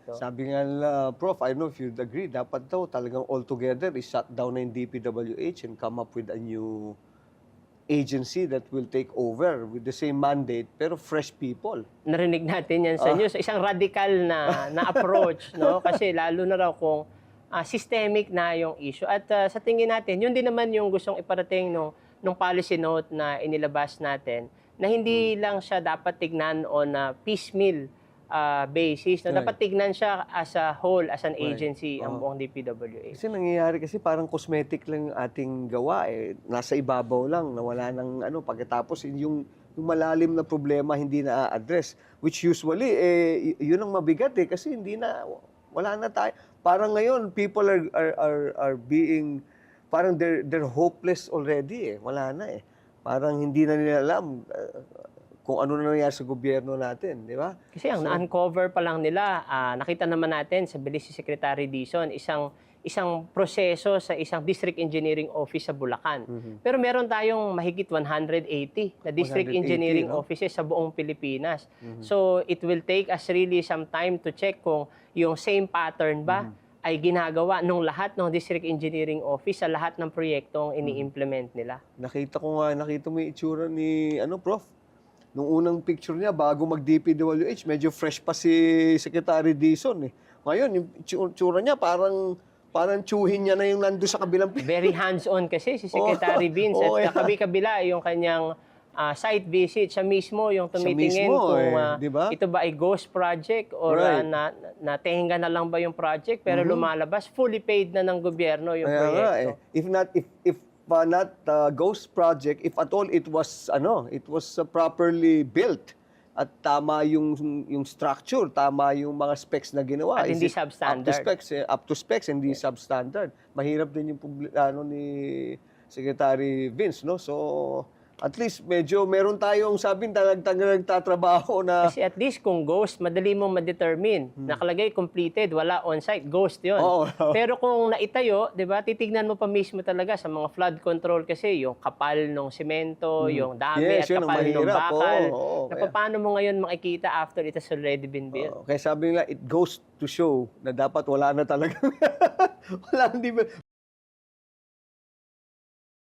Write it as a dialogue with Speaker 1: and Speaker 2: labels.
Speaker 1: proyekto.
Speaker 2: Sabi nga nila, Prof, I don't know if you'd agree, dapat daw talagang all together is-shut down na yung DPWH and come up with a new agency that will take over with the same mandate pero fresh people.
Speaker 1: Narinig natin yan sa news. Isang radical na approach, no? Kasi lalo na raw kung systemic na yung issue. At sa tingin natin, yun din naman yung gustong iparating nung policy note na inilabas natin, na hindi lang siya dapat tignan on a piecemeal basis. No? Dapat tignan siya as a whole, as an agency, ang buong DPWH.
Speaker 2: Kasi nangyayari kasi parang cosmetic lang yung ating gawa eh. Nasa ibabaw lang, nawala ng ano, pagkatapos yung malalim na problema hindi na-address. Which usually, yun ang mabigat eh, kasi wala na tayo. Parang ngayon, people are being, parang they're hopeless already eh. Wala na eh. Parang hindi na nila alam kung ano na nangyari sa gobyerno natin, di ba?
Speaker 1: Kasi ang na-uncover pa lang nila, nakita naman natin sa bilis si Secretary Dizon, isang proseso sa isang district engineering office sa Bulacan. Pero meron tayong mahigit 180 na district
Speaker 2: 180,
Speaker 1: engineering
Speaker 2: no?
Speaker 1: offices sa buong Pilipinas. So it will take us really some time to check kung yung same pattern ba ay ginagawa nung lahat ng district engineering office sa lahat ng proyektong ini-implement nila.
Speaker 2: Nakita mo yung itsura ni, Prof? Nung unang picture niya, bago mag-DPWH, medyo fresh pa si Secretary Dizon eh. Ngayon, yung itsura niya, parang tsuhin niya na yung nando sa kabilang picture.
Speaker 1: Very hands-on kasi si Secretary Vince. At kabi-kabila yung kanyang site visit. Siya mismo yung tumitingin kung
Speaker 2: diba?
Speaker 1: ito ba ay ghost project or natehinga na lang ba yung project pero lumalabas, fully paid na ng gobyerno yung proyekto.
Speaker 2: If not ghost project, if at all it was properly built at tama yung structure, tama yung mga specs na ginawa.
Speaker 1: At hindi substandard.
Speaker 2: Up to specs, hindi substandard. Mahirap din yung ni Secretary Vince, no? So at least medyo meron tayong nagtatrabaho na...
Speaker 1: Kasi at least kung ghost, madali mong ma-determine. Nakalagay completed, wala on-site, ghost yun. Pero kung naitayo, di ba, titignan mo pa mismo talaga sa mga flood control kasi yung kapal ng semento, yung dami at kapal ng bakal. Paano mo ngayon makikita after it has already been built?
Speaker 2: Kaya sabi nila, it goes to show na dapat wala na talaga. Hindi ba?